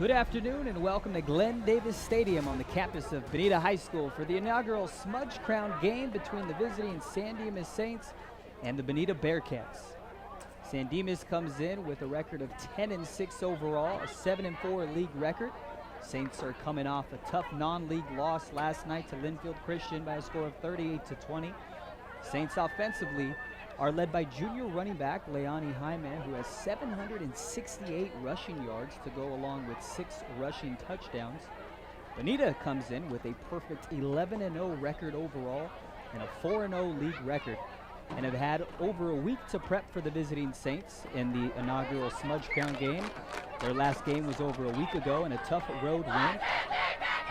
Good afternoon and welcome to Glenn Davis Stadium on the campus of Bonita High School for the inaugural Smudge Crown game between the visiting San Dimas Saints and the Bonita Bearcats. San Dimas comes in with a record of 10-6 overall, a 7-4 league record. Saints are coming off a tough non-league loss last night to Linfield Christian by a score of 38-20. Saints offensively are led by junior running back Leani Jaime, who has 768 rushing yards to go along with 6 rushing touchdowns. Bonita comes in with a perfect 11-0 record overall and a 4-0 league record, and have had over a week to prep for the visiting Saints in the inaugural Smudge Crown game. Their last game was over a week ago in a tough road win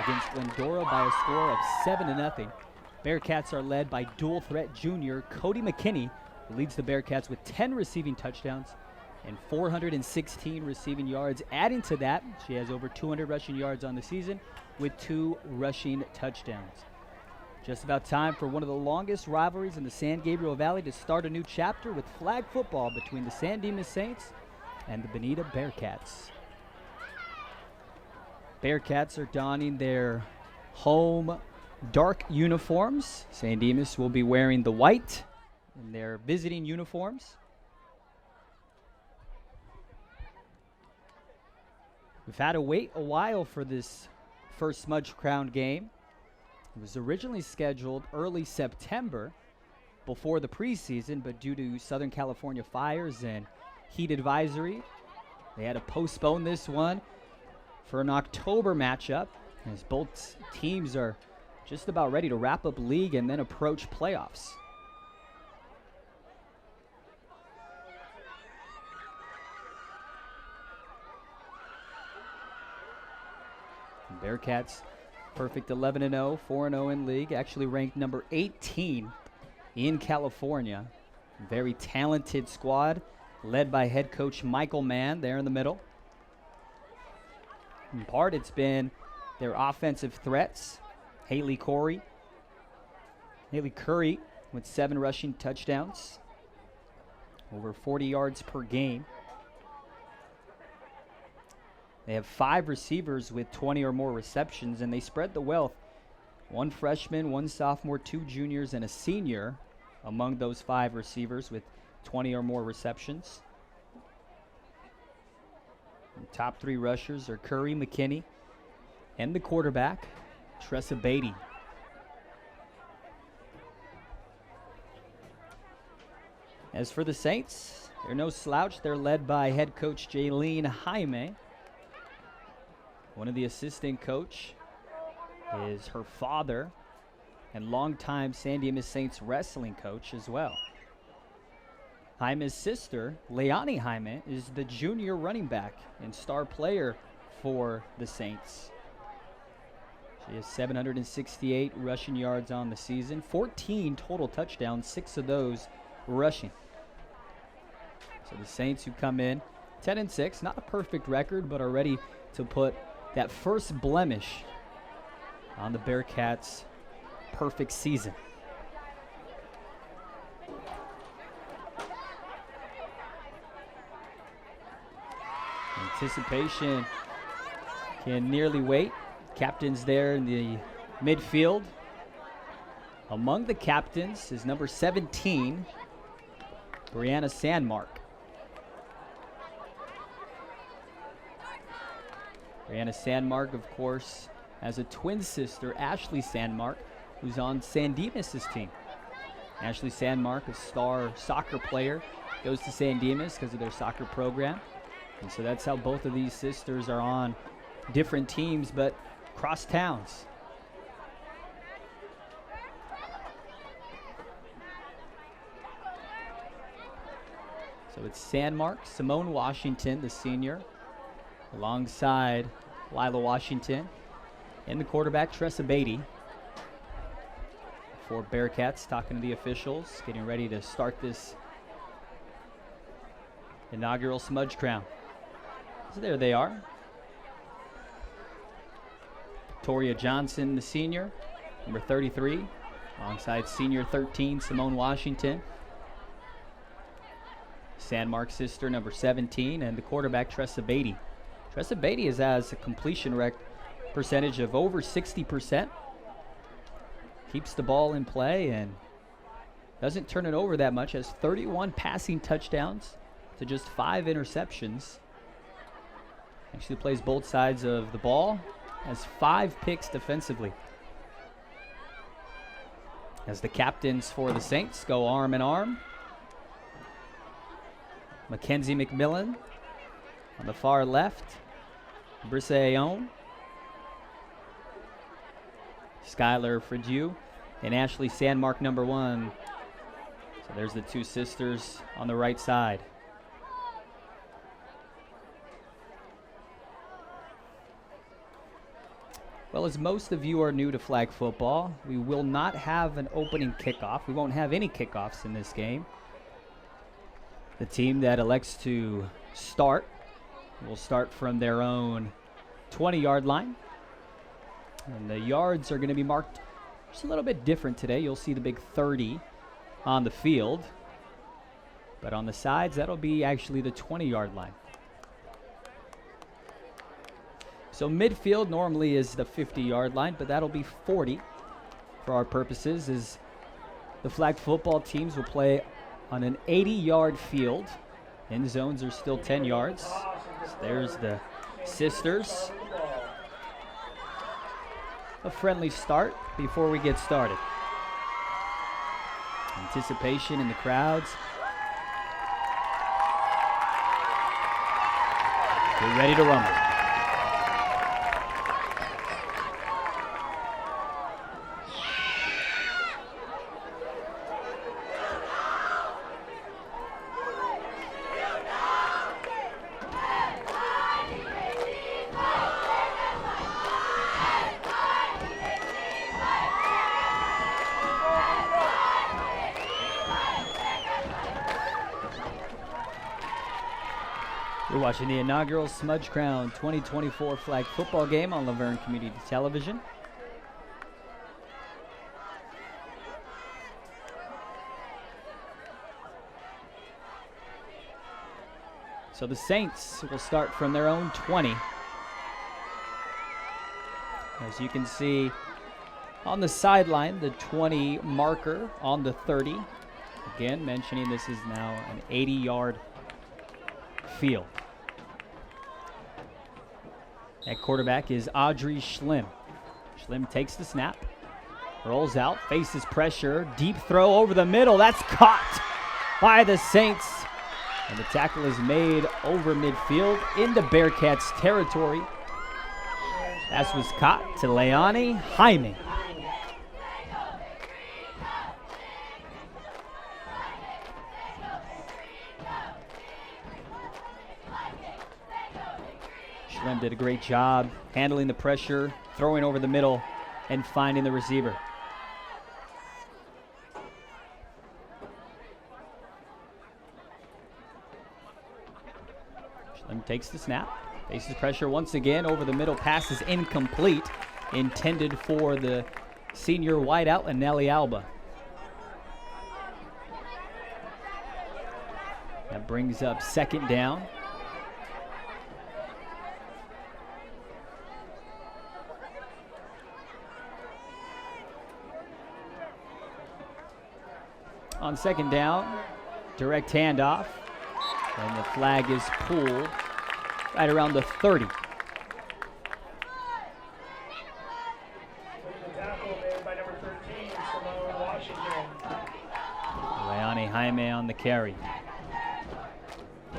against Glendora by a score of 7-0. Bearcats are led by dual threat junior Cody McKinney, who leads the Bearcats with 10 receiving touchdowns and 416 receiving yards. Adding to that, she has over 200 rushing yards on the season with 2 rushing touchdowns. Just about time for one of the longest rivalries in the San Gabriel Valley to start a new chapter with flag football between the San Dimas Saints and the Bonita Bearcats. Bearcats are donning their home dark uniforms. San Dimas will be wearing the white in their visiting uniforms. We've had to wait a while for this first Smudge Crown game. It was originally scheduled early September before the preseason, but due to Southern California fires and heat advisory, they had to postpone this one for an October matchup, as both teams are just about ready to wrap up league and then approach playoffs. Bearcats, perfect 11-0, 4-0 in league, actually ranked number 18 in California. Very talented squad, led by head coach Michael Mann there in the middle. In part, it's been their offensive threats. Haley Curry with 7 rushing touchdowns, over 40 yards per game. They have 5 receivers with 20 or more receptions, and they spread the wealth. 1 freshman, 1 sophomore, 2 juniors, and a senior among those 5 receivers with 20 or more receptions. The top 3 rushers are Curry, McKinney, and the quarterback, Tressa Beatty. As for the Saints, they're no slouch. They're led by head coach Jaylene Jaime. One of the assistant coach is her father and longtime San Dimas Saints wrestling coach as well. Jaime's sister, Leani Jaime, is the junior running back and star player for the Saints. She has 768 rushing yards on the season, 14 total touchdowns, 6 of those rushing. So the Saints, who come in 10-6, not a perfect record, but are ready to put that first blemish on the Bearcats' perfect season. Anticipation can nearly wait. Captains there in the midfield. Among the captains is number 17, Brianna Sandmark. Brianna Sandmark, of course, has a twin sister, Ashley Sandmark, who's on San Dimas' team. Ashley Sandmark, a star soccer player, goes to San Dimas because of their soccer program. And so that's how both of these sisters are on different teams, but cross towns. So it's Sandmark, Simone Washington, the senior, alongside Lila Washington, and the quarterback, Tressa Beatty. For Bearcats, talking to the officials, getting ready to start this inaugural Smudge Crown. So there they are. Victoria Johnson, the senior, number 33, alongside senior 13, Simone Washington. Sandmark's sister, number 17, and the quarterback, Tressa Beatty. Beatty has a completion percentage of over 60%. Keeps the ball in play and doesn't turn it over that much. Has 31 passing touchdowns to just 5 interceptions. Actually plays both sides of the ball. Has 5 picks defensively. As the captains for the Saints go arm in arm. Mackenzie McMillan on the far left. Brisse Ayon. Skylar Fridew and Ashley Sandmark, number 1. So there's the 2 sisters on the right side. Well, as most of you are new to flag football, we will not have an opening kickoff. We won't have any kickoffs in this game. The team that elects to start will start from their own 20-yard line. And the yards are going to be marked just a little bit different today. You'll see the big 30 on the field. But on the sides, that'll be actually the 20-yard line. So midfield normally is the 50-yard line, but that'll be 40 for our purposes, as the flag football teams will play on an 80-yard field. End zones are still 10 yards. So there's the sisters. A friendly start before we get started. Anticipation in the crowds. Get ready to rumble. You're watching the inaugural Smudge Crown 2024 flag football game on Verne Community Television. So the Saints will start from their own 20. As you can see on the sideline, the 20 marker on the 30. Again, mentioning this is now an 80-yard field. At quarterback is Audrey Schlim. Schlim takes the snap, rolls out, faces pressure, deep throw over the middle. That's caught by the Saints. And the tackle is made over midfield into Bearcats territory. That was caught to Leonie Jaime. Schlim did a great job handling the pressure, throwing over the middle, and finding the receiver. Schlim takes the snap, faces pressure once again over the middle. Pass is incomplete, intended for the senior wideout, Anelli Alba. That brings up second down. On second down, direct handoff, and the flag is pulled right around the 30. Leonie Jaime on the carry.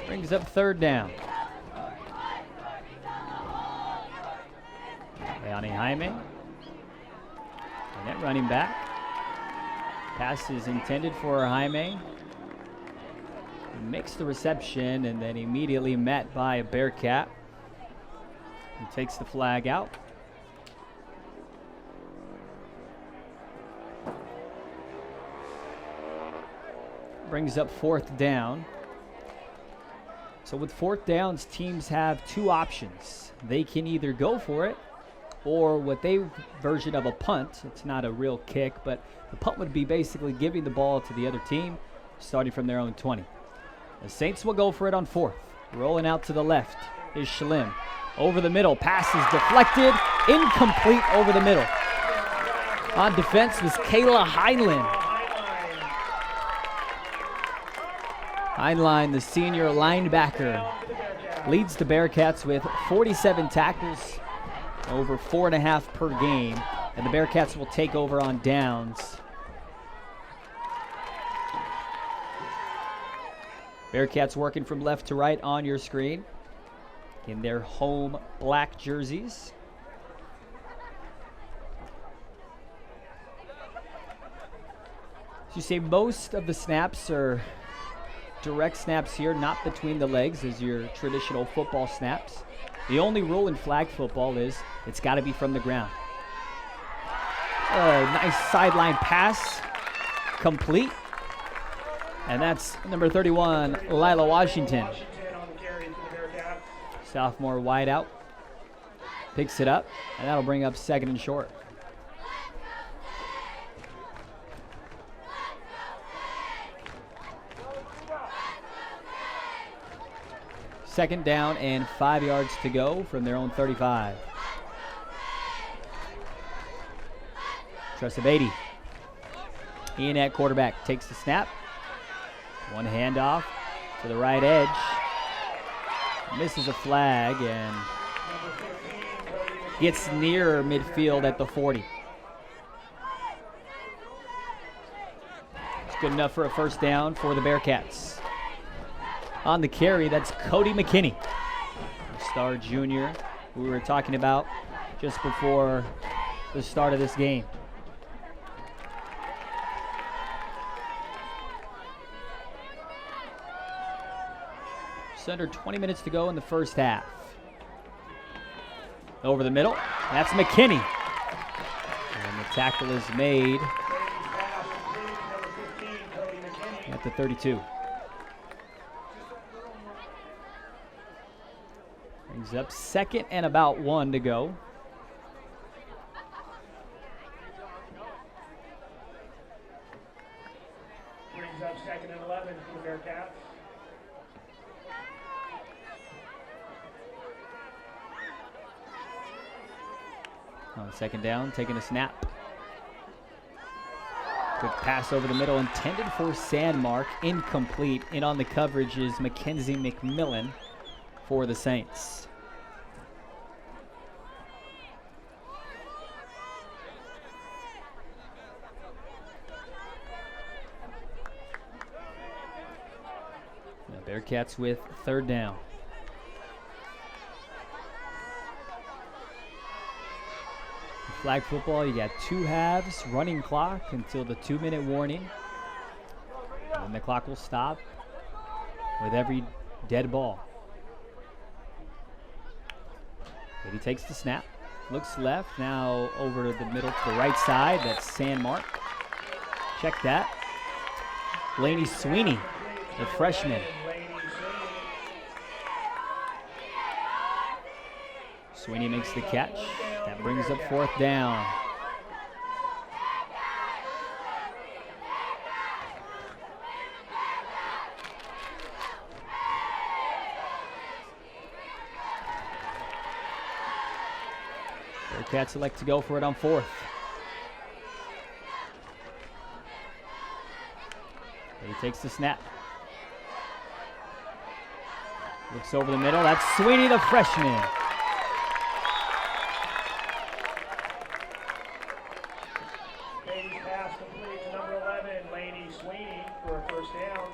Brings up third down. Leonie Jaime, and that running back. Pass is intended for Jaime. He makes the reception and then immediately met by a Bearcat. He takes the flag out. Brings up fourth down. So with fourth downs, teams have two options. They can either go for it, or what they version of a punt. It's not a real kick, but the punt would be basically giving the ball to the other team, starting from their own 20. The Saints will go for it on fourth. Rolling out to the left is Schlim. Over the middle, pass is deflected, incomplete over the middle. On defense was Kayla Heinlein. Heinlein, the senior linebacker, leads the Bearcats with 47 tackles, over 4.5 per game, and the Bearcats will take over on downs. Bearcats working from left to right on your screen in their home black jerseys. As you say, most of the snaps are direct snaps here, not between the legs as your traditional football snaps. The only rule in flag football is it's got to be from the ground. Nice sideline pass, complete. And that's number 31, Lila Washington. Sophomore wide out. Picks it up, and that'll bring up 2nd and short. Second down and 5 yards to go from their own 35. Tressabady in at quarterback, takes the snap. One handoff to the right edge. Misses a flag and gets near midfield at the 40. It's good enough for a first down for the Bearcats. On the carry, that's Cody McKinney, star junior who we were talking about just before the start of this game. Just under 20 minutes to go in the first half. Over the middle, that's McKinney. And the tackle is made at the 32. Brings up 2nd and about 1 to go. Brings up 2nd and 11 for the Bearcats. On 2nd down, taking a snap. Quick pass over the middle, intended for Sandmark, incomplete. In on the coverage is Mackenzie McMillan for the Saints. The Bearcats with 3rd down. Flag football, you got 2 halves, running clock until the 2-minute warning. And the clock will stop with every dead ball. But he takes the snap, looks left, now over to the middle to the right side. That's Sandmark. Check that. Laney Sweeney, the freshman. Sweeney makes the catch. That brings up 4th down. Bearcats select to go for it on 4th. He takes the snap. Looks over the middle. That's Sweeney, the freshman. Pass complete to number 11, Laney Sweeney, for a first down.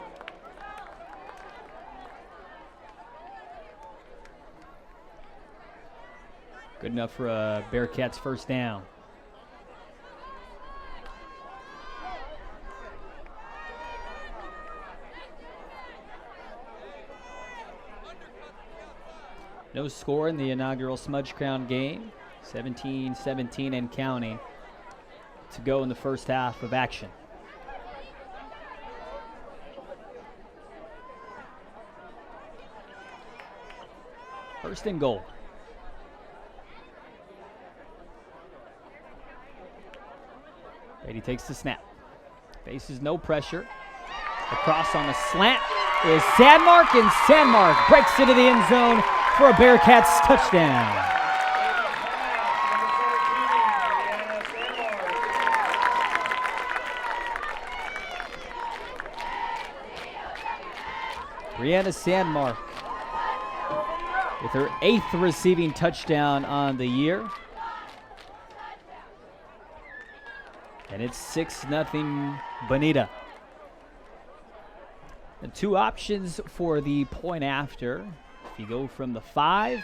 Good enough for a Bearcats first down. No score in the inaugural Smudge Crown game. 17-17 and counting to go in the first half of action. First and goal. Brady takes the snap. Faces no pressure. Across on the slant is Sandmark, and Sandmark breaks into the end zone for a Bearcats touchdown. Brianna Sandmark with her 8th receiving touchdown on the year. And it's 6-0 Bonita. And 2 options for the point after. If you go from the 5,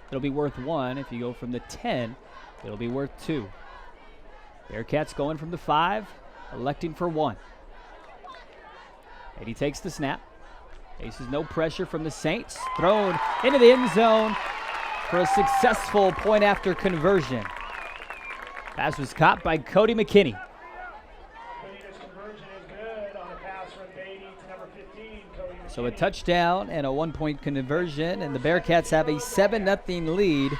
it'll be worth 1. If you go from the 10, it'll be worth 2. Bearcats going from the 5, electing for 1. Eddie takes the snap. Faces no pressure from the Saints. Thrown into the end zone for a successful point after conversion. Pass was caught by Cody McKinney. So a touchdown and a 1-point conversion, and the Bearcats have a 7-0 lead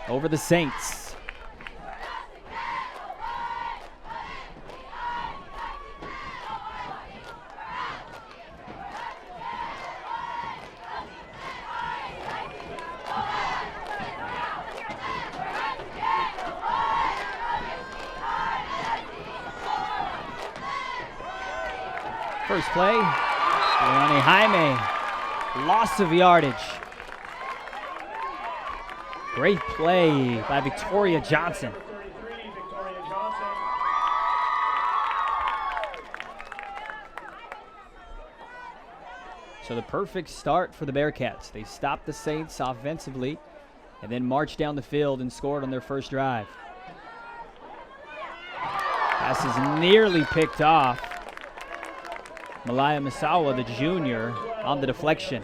over the Saints. First play, Ronnie Jaime, loss of yardage. Great play by Victoria Johnson. So the perfect start for the Bearcats. They stopped the Saints offensively and then marched down the field and scored on their first drive. Pass is nearly picked off. Malaya Misawa, the junior, on the deflection.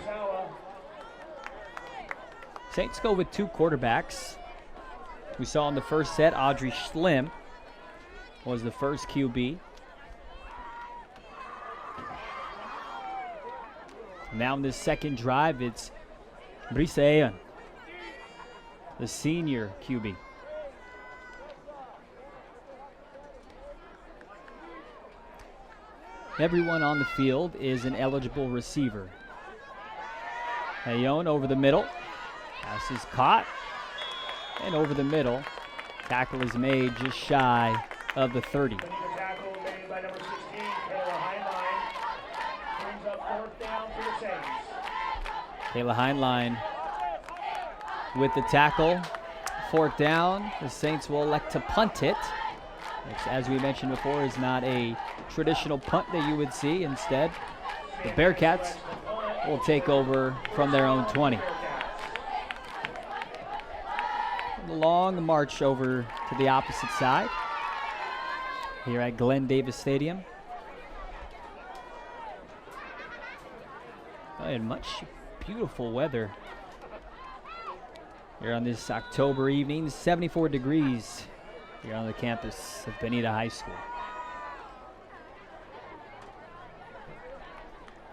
Saints go with 2 quarterbacks. We saw in the first set, Audrey Schlim was the first QB. Now in this second drive, it's Brisa Ayan, the senior QB. Everyone on the field is an eligible receiver. Ayon over the middle. Pass is caught. And over the middle. Tackle is made just shy of the 30. Tackle made by number 16, Kayla Heinlein. Brings up 4th down for the Saints. Kayla Heinlein with the tackle. 4th down. The Saints will elect to punt it, which, as we mentioned before, is not a traditional punt that you would see. Instead, the Bearcats will take over from their own 20. The long march over to the opposite side here at Glenn Davis Stadium. And much beautiful weather here on this October evening. 74 degrees here on the campus of Bonita High School.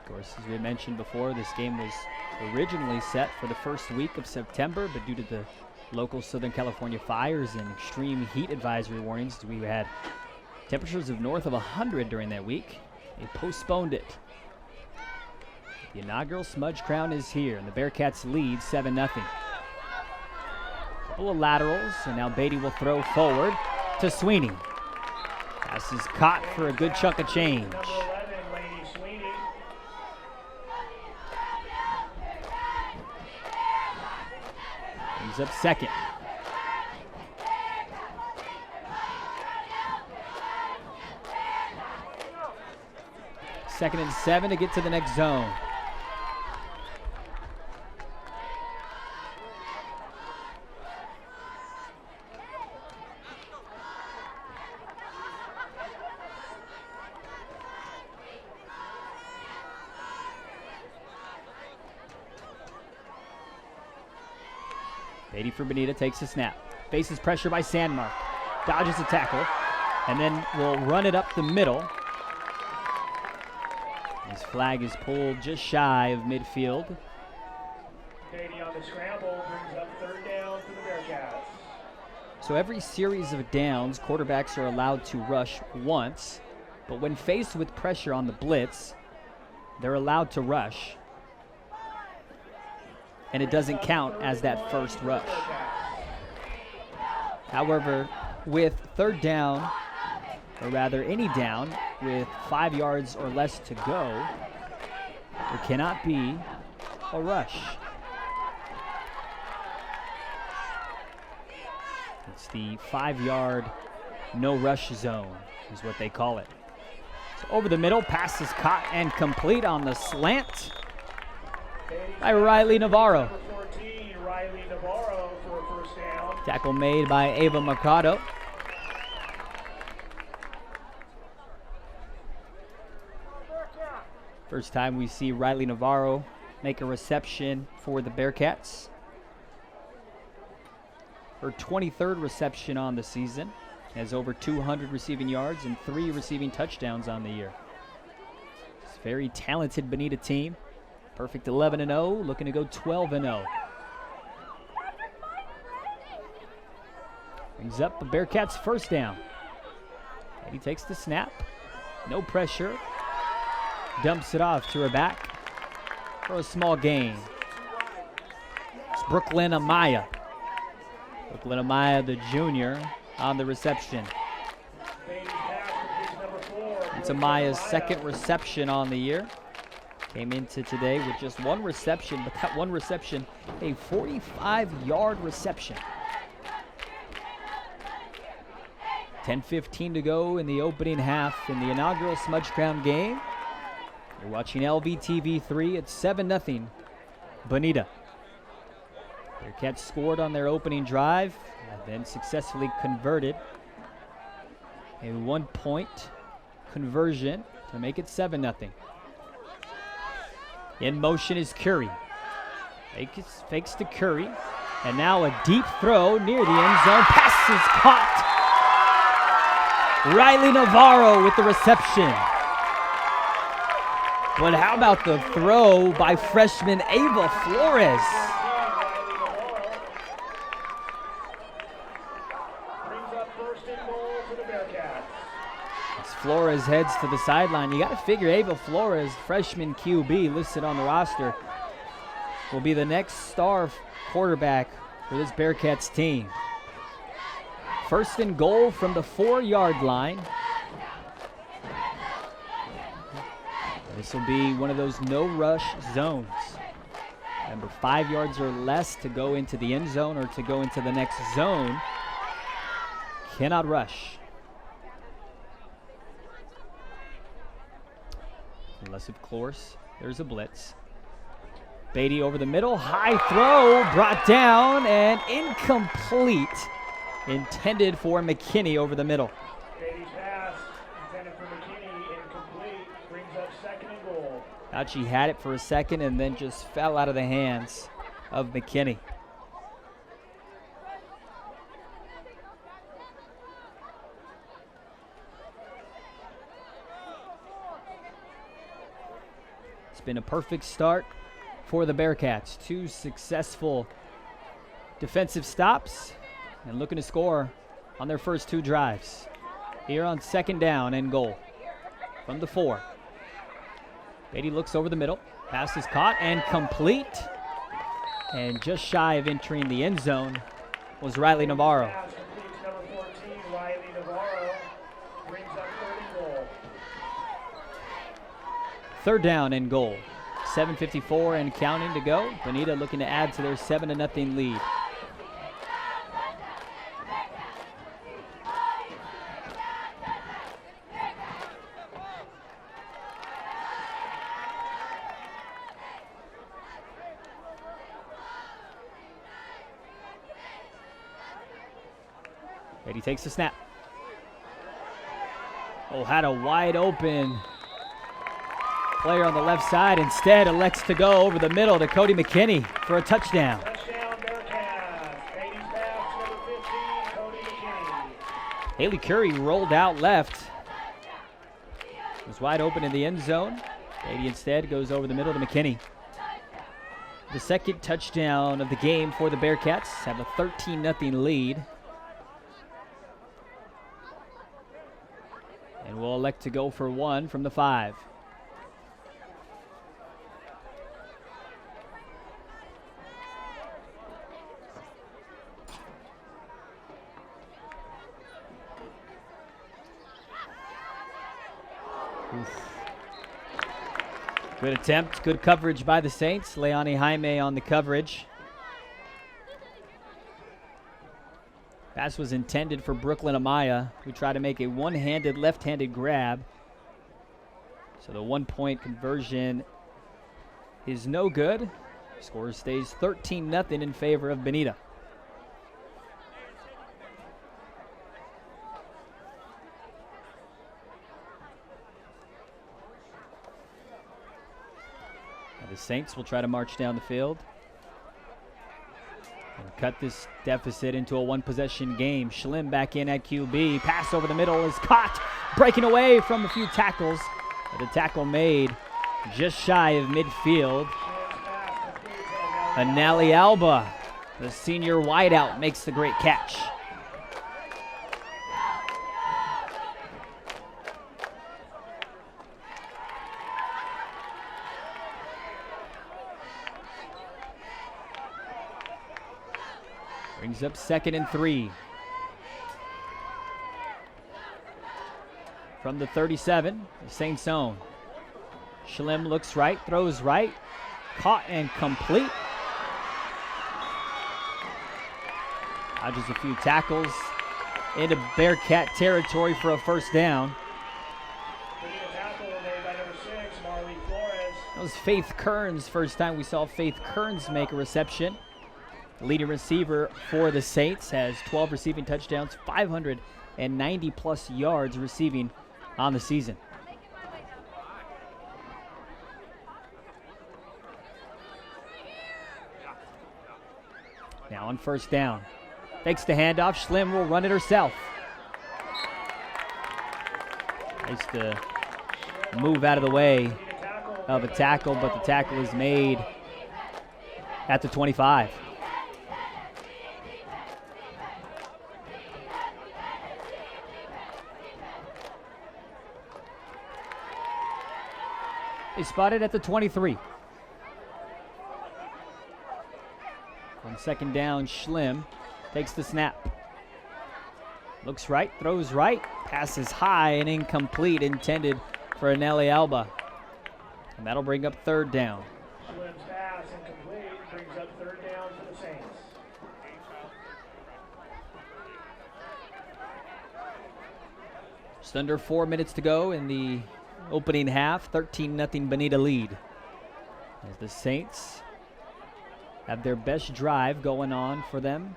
Of course, as we mentioned before, this game was originally set for the first week of September, but due to the local Southern California fires and extreme heat advisory warnings, we had temperatures of north of 100 during that week. They postponed it. The inaugural Smudge Crown is here, and the Bearcats lead 7-0. Couple of laterals, and now Beatty will throw forward to Sweeney. Pass is caught for a good chunk of change. He's up second. Second and 7 to get to the next zone. Beatty for Bonita takes a snap. Faces pressure by Sandmark. Dodges a tackle. And then will run it up the middle. His flag is pulled just shy of midfield. Beatty on the scramble brings up 3rd down for the Bearcats. So every series of downs, quarterbacks are allowed to rush once. But when faced with pressure on the blitz, they're allowed to rush. and it doesn't count as that first rush. However, with third down, or rather any down, with 5 yards or less to go, there cannot be a rush. It's the 5-yard no rush zone is what they call it. So over the middle, pass is caught and complete on the slant by Riley Navarro. Riley Navarro for a first down. Tackle made by Ava Mercado. First time we see Riley Navarro make a reception for the Bearcats. Her 23rd reception on the season. Has over 200 receiving yards and 3 receiving touchdowns on the year. It's a very talented Bonita team. Perfect 11-0, looking to go 12-0. Brings up the Bearcats' first down. And he takes the snap. No pressure. Dumps it off to her back for a small gain. It's Brooklyn Amaya. Brooklyn Amaya, the junior, on the reception. It's Amaya's second reception on the year. Came into today with just 1 reception, but that 1 reception, a 45-yard reception. 10:15 to go in the opening half in the inaugural Smudge Crown game. You're watching LVTV 3. It's 7-0 Bonita. Bearcats scored on their opening drive and then successfully converted a 1-point conversion to make it 7-0. In motion is Curry. Fakes to Curry. And now a deep throw near the end zone. Pass is caught. Riley Navarro with the reception. But how about the throw by freshman Ava Flores? As Flores heads to the sideline, you got to figure Ava Flores, freshman QB listed on the roster, will be the next star quarterback for this Bearcats team. First and goal from the 4-yard line. This will be one of those no-rush zones. Remember, 5 yards or less to go into the end zone or to go into the next zone. Cannot rush. Unless, of course, there's a blitz. Beatty over the middle. High throw brought down and incomplete. Intended for McKinney over the middle. Beatty's pass intended for McKinney, incomplete. Brings up second and goal. Thought she had it for a second and then just fell out of the hands of McKinney. It's been a perfect start for the Bearcats. 2 successful defensive stops and looking to score on their first 2 drives. Here on second down and goal from the 4. Beatty looks over the middle. Pass is caught and complete. And just shy of entering the end zone was Riley Navarro. Pass completes number 14, Riley Navarro. Brings up third and goal. Third down and goal. 7:54 and counting to go. Bonita looking to add to their 7-0 lead. Beatty takes the snap. Oh, had a wide open player on the left side. Instead, elects to go over the middle to Cody McKinney for a touchdown. Touchdown Bearcats. Beatty's pass, number 15, Cody McKinney. Haley Curry rolled out left. Was wide open in the end zone. Beatty instead goes over the middle to McKinney. The second touchdown of the game for the Bearcats. Have a 13-0 lead. And will elect to go for 1 from the 5. Oof. Good attempt, good coverage by the Saints. Leone Jaime on the coverage. Pass was intended for Brooklyn Amaya, who tried to make a one-handed, left-handed grab. So the one-point conversion is no good. Score stays 13-0 in favor of Bonita. The Saints will try to march down the field and cut this deficit into a one-possession game. Schlimm back in at QB. Pass over the middle is caught, breaking away from a few tackles. But the tackle made just shy of midfield. Anali Alba, the senior wideout, makes the great catch. Brings up 2nd and 3. From the 37, the Saints zone. Schlimm looks right, throws right, caught and complete. Dodges a few tackles into Bearcat territory for a first down. That was Faith Kearns' first time we saw Faith Kearns make a reception. The leading receiver for the Saints has 12 receiving touchdowns, 590-plus yards receiving on the season. Now on first down. Takes the handoff. Schlimm will run it herself. Nice to move out of the way of a tackle, but the tackle is made at the 25. They spotted at the 23. On second down, Schlimm takes the snap. Looks right, throws right, passes high and incomplete, intended for Anali Alba. And that'll bring up third down. Schlimm's pass incomplete, brings up third down for the Saints. Just under 4 minutes to go in the opening half, 13-0 Bonita lead. As the Saints have their best drive going on for them.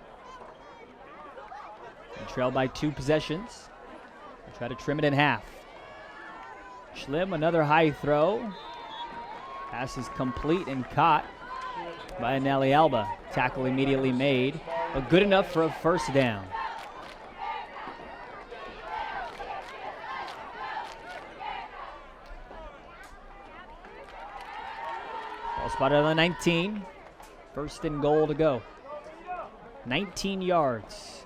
They trail by 2 possessions. They try to trim it in half. Schlimm, another high throw. Pass is complete and caught by Anali Alba. Tackle immediately made, but good enough for a first down. Ball spotted on the 19. First and goal to go. 19 yards.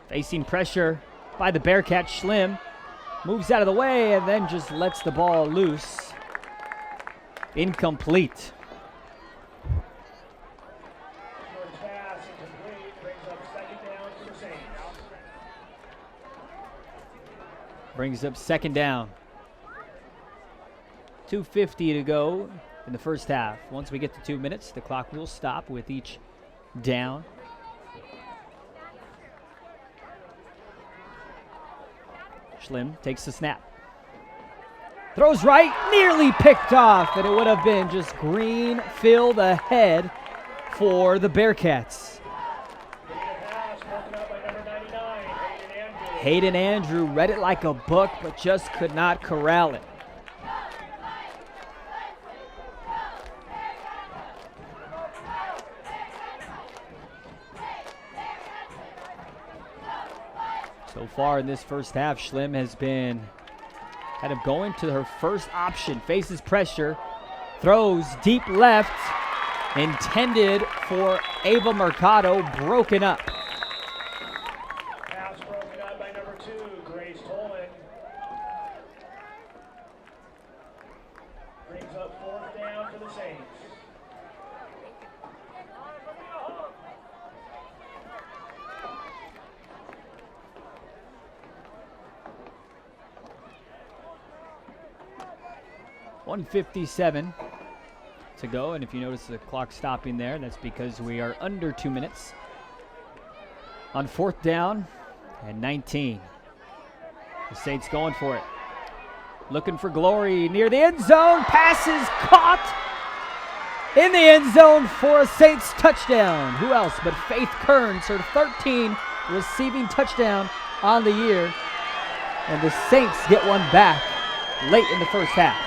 Facing pressure by the Bearcats. Schlimm moves out of the way and then just lets the ball loose. Incomplete. Pass incomplete, brings up second down for the Saints. Brings up second down. 2:50 to go in the first half. Once we get to 2 minutes, the clock will stop with each down. Schlimm takes the snap. Throws right, nearly picked off, and it would have been just green field ahead for the Bearcats. Hayden Andrew read it like a book, but just could not corral it. So far in this first half, Schlimm has been kind of going to her first option. Faces pressure, throws deep left, intended for Ava Mercado, broken up. Pass broken up by number 2, Grace Tolan. Brings up fourth down for the Saints. 1:57 to go, and if you notice the clock stopping there, that's because we are under 2 minutes. On 4th down and 19. The Saints going for it. Looking for glory near the end zone. Passes caught in the end zone for a Saints touchdown. Who else but Faith Kearns, her 13th receiving touchdown on the year. And the Saints get one back late in the first half.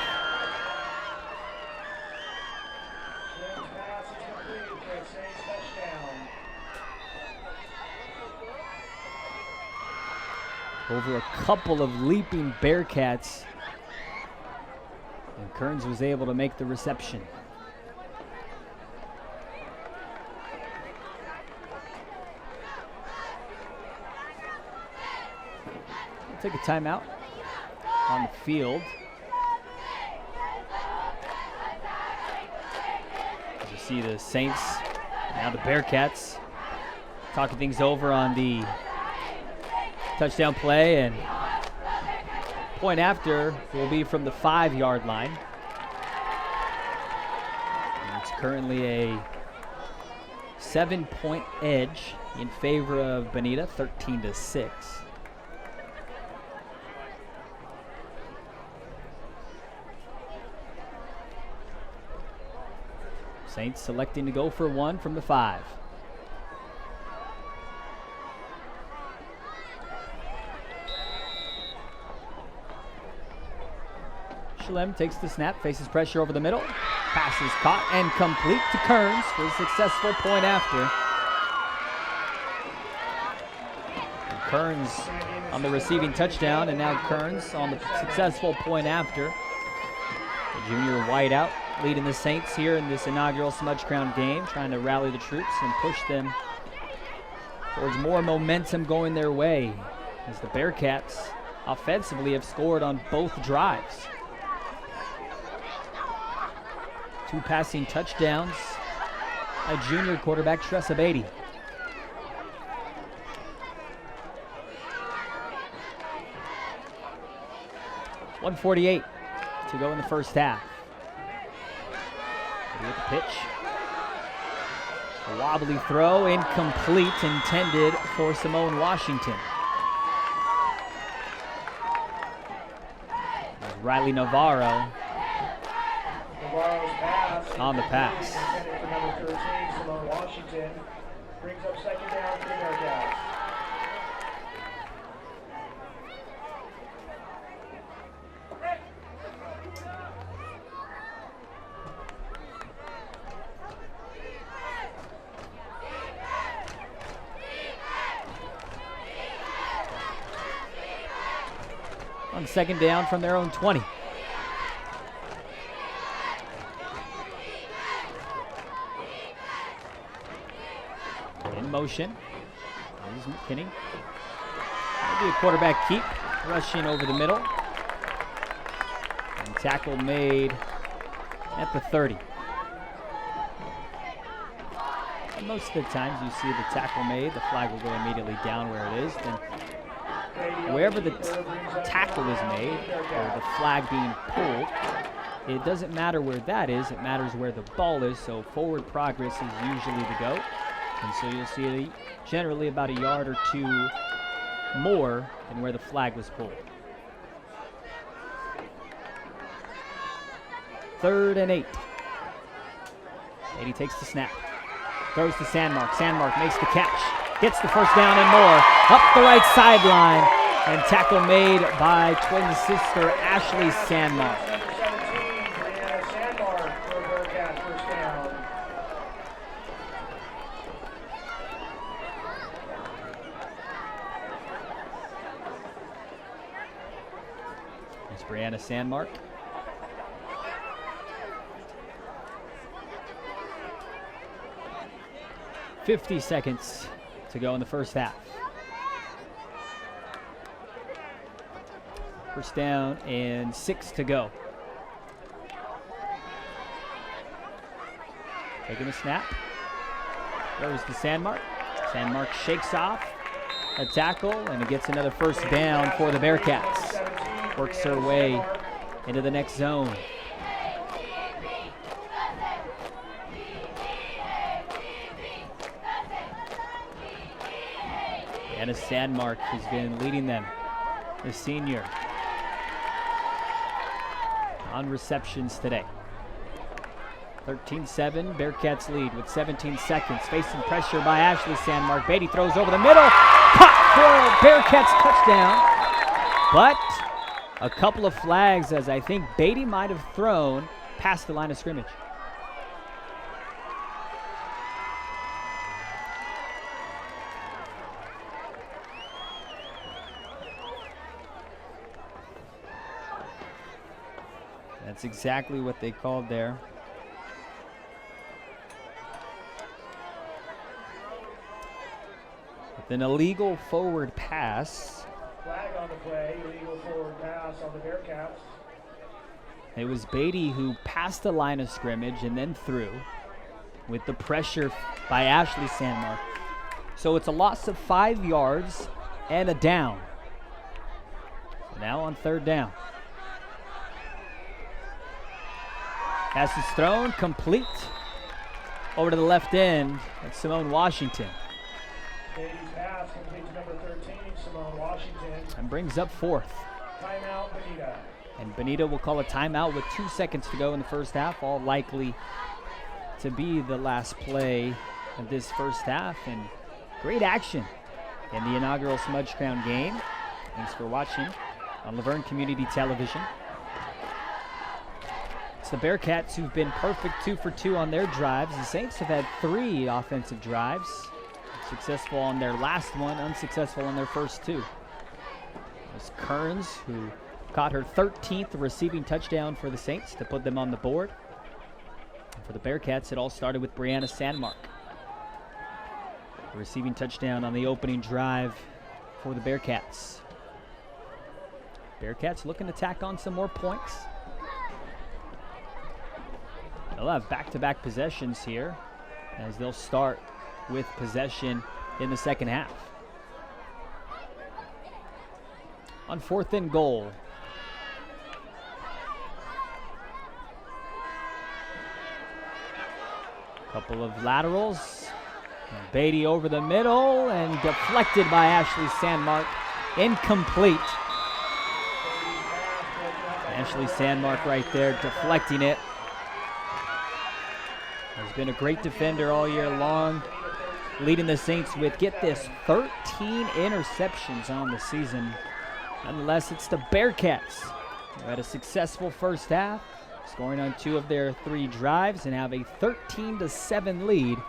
Over a couple of leaping Bearcats, and Kearns was able to make the reception. We'll take a timeout on the field. As you see the Saints, now the Bearcats, talking things over on the touchdown play, and point after will be from the 5-yard line. And it's currently a 7-point edge in favor of Bonita, 13-6. Saints selecting to go for one from the 5. Shalem takes the snap, faces pressure over the middle. Pass is caught and complete to Kearns for a successful point after. And Kearns on the receiving touchdown, and now Kearns on the successful point after. The junior wideout leading the Saints here in this inaugural Smudge Crown game, trying to rally the troops and push them towards more momentum going their way, as the Bearcats offensively have scored on both drives. 2 passing touchdowns by junior quarterback Tressa Beatty. .148 to go in the first half. With the pitch. A wobbly throw, incomplete, intended for Simone Washington. Riley Navarro on the pass. Intended for number 13, Simone Washington. Brings up 2nd down for the Bearcats. On 2nd down from their own 20. In motion. Here's McKinney. Maybe a quarterback keep. Rushing over the middle. And tackle made at the 30. And most of the times you see the tackle made, the flag will go immediately down where it is. Then wherever the tackle is made, or the flag being pulled, it doesn't matter where that is, it matters where the ball is, so forward progress is usually the go. And so you'll see it generally about a yard or 2 more than where the flag was pulled. 3rd and 8. Beatty takes the snap, throws to Sandmark. Sandmark makes the catch, gets the first down and more, up the right sideline, and tackle made by twin sister Ashley Sandmark. Number 17, Brianna Sandmark for the Bearcats, first down. It's Brianna Sandmark. .50 seconds to go in the first half. First down and 6 to go. Taking the snap. Throws to Sandmark. Sandmark shakes off a tackle, and it gets another first down for the Bearcats. Works her way into the next zone. Brianna Sandmark has been leading them, the senior, on receptions today. 13-7, Bearcats lead with 17 seconds. Facing pressure by Ashley Sandmark. Beatty throws over the middle. Caught for a Bearcats touchdown. But a couple of flags as I think Beatty might have thrown past the line of scrimmage. That's exactly what they called there. With an illegal forward pass. Flag on the play, illegal forward pass on the Bearcats. It was Beatty who passed the line of scrimmage and then threw with the pressure by Ashley Sandmark. So it's a loss of 5 yards and a down. So now on 3rd down. Pass is thrown, complete. Over to the left end, that's Simone Washington. Beatty's pass complete to number 13, Simone Washington. And brings up 4th. Timeout, Bonita. And Bonita will call a timeout with 2 seconds to go in the first half, all likely to be the last play of this first half. And great action in the inaugural Smudge Crown game. Thanks for watching on Verne Community Television. It's the Bearcats who've been perfect 2 for 2 on their drives. The Saints have had 3 offensive drives. Successful on their last one, unsuccessful on their first 2. It was Kearns who caught her 13th receiving touchdown for the Saints to put them on the board. And for the Bearcats, it all started with Brianna Sandmark. The receiving touchdown on the opening drive for the Bearcats. Bearcats looking to tack on some more points. They'll have back-to-back possessions here as they'll start with possession in the second half. On 4th and goal. Couple of laterals. And Beatty over the middle and deflected by Ashley Sandmark. Incomplete. Ashley Sandmark right there deflecting it. Has been a great defender all year long, leading the Saints with, get this, 13 interceptions on the season. Nonetheless, it's the Bearcats who had a successful first half, scoring on 2 of their 3 drives and have a 13-7 lead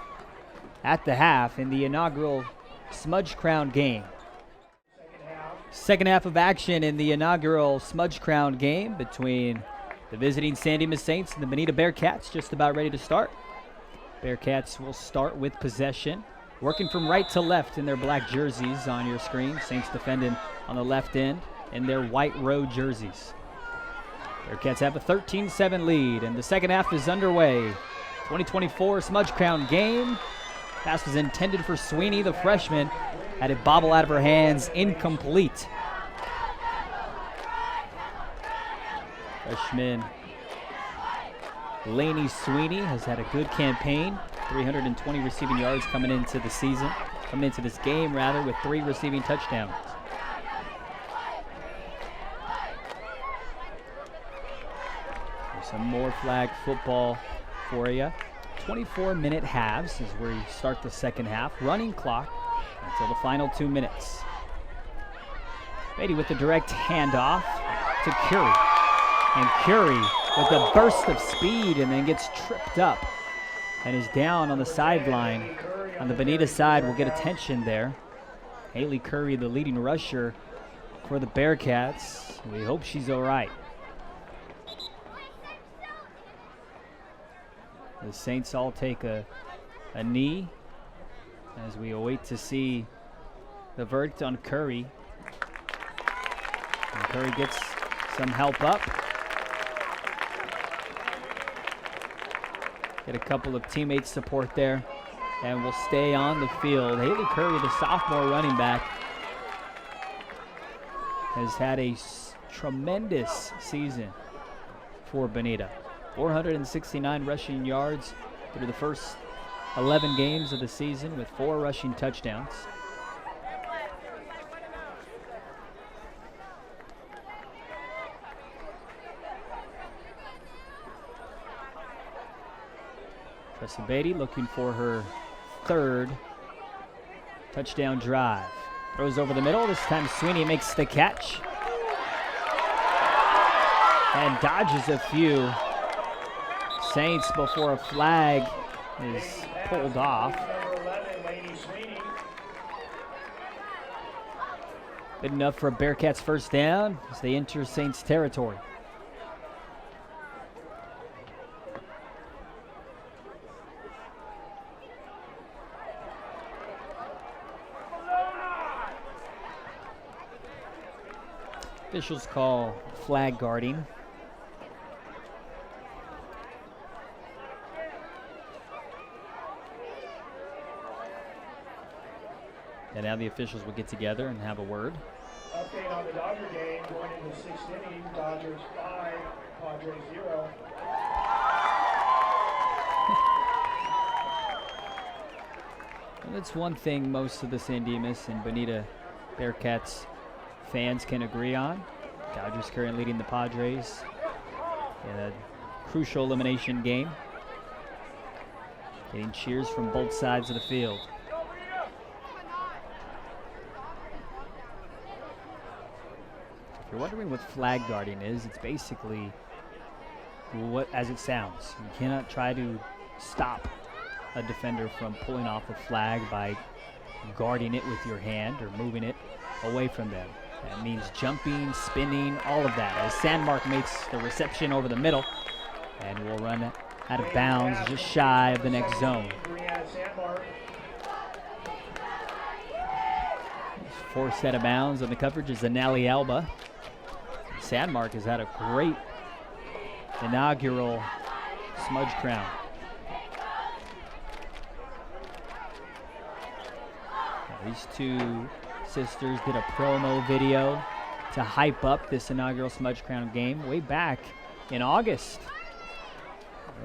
at the half in the inaugural Smudge Crown game. Second half of action in the inaugural Smudge Crown game between the visiting San Dimas Saints and the Bonita Bearcats, just about ready to start. Bearcats will start with possession, working from right to left in their black jerseys on your screen. Saints defending on the left end in their white row jerseys. Bearcats have a 13-7 lead, and the second half is underway. 2024 Smudge Crown game. Pass was intended for Sweeney, the freshman. Had it bobble out of her hands, incomplete. Freshman Lainey Sweeney has had a good campaign. 320 receiving yards coming into this game with 3 receiving touchdowns. There's some more flag football for you. 24-minute halves is where you start the second half. Running clock until the final 2 minutes. Beatty with the direct handoff to Curie. And Curie with a burst of speed and then gets tripped up and is down on the sideline. On the Bonita side, will get attention there. Haley Curry, the leading rusher for the Bearcats. We hope she's all right. The Saints all take a knee as we await to see the verdict on Curry. And Curry gets some help up. Get a couple of teammates support there and will stay on the field. Haley Curry, the sophomore running back, has had a tremendous season for Bonita. 469 rushing yards through the first 11 games of the season with 4 rushing touchdowns. Sabedi looking for her third touchdown drive. Throws over the middle. This time Sweeney makes the catch and dodges a few Saints before a flag is pulled off. Good enough for a Bearcats first down as they enter Saints territory. Officials call flag guarding. And now the officials will get together and have a word. Update on the Dodger game going into the 6th inning. Dodgers 5, Padres 0. Well, that's one thing most of the San Dimas and Bonita Bearcats fans can agree on. Dodgers currently leading the Padres in a crucial elimination game. Getting cheers from both sides of the field. If you're wondering what flag guarding is, it's basically what as it sounds. You cannot try to stop a defender from pulling off a flag by guarding it with your hand or moving it away from them. That means jumping, spinning, all of that. As Sandmark makes the reception over the middle and will run out of bounds just shy of the next zone. Forced out of bounds on the coverage is Anali Alba. Sandmark has had a great inaugural Smudge crown. Now, these two sisters did a promo video to hype up this inaugural Smudge crown game way back in August.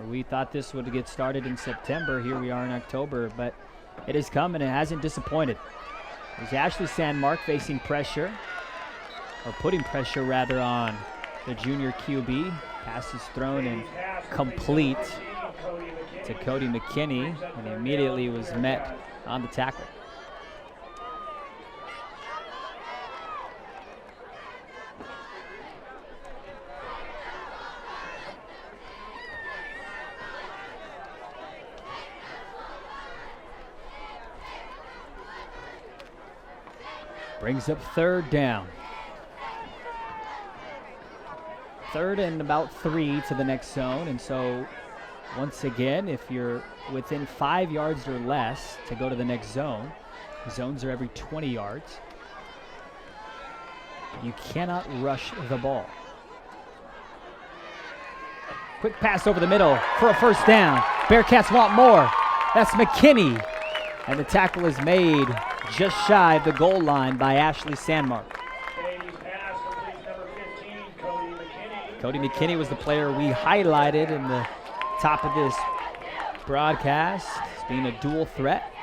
We thought this would get started in September. Here we are in October, but it has come and it hasn't disappointed. There's Ashley Sandmark facing pressure, or putting pressure rather, on the junior QB. Pass is thrown and complete to Cody McKinney, and he immediately was met on the tackle. Brings up third down. Third and about 3 to the next zone. And so once again, if you're within 5 yards or less to go to the next zone, zones are every 20 yards, you cannot rush the ball. Quick pass over the middle for a first down. Bearcats want more. That's McKinney. And the tackle is made just shy of the goal line by Ashley Sandmark. Cody McKinney was the player we highlighted in the top of this broadcast as being a dual threat.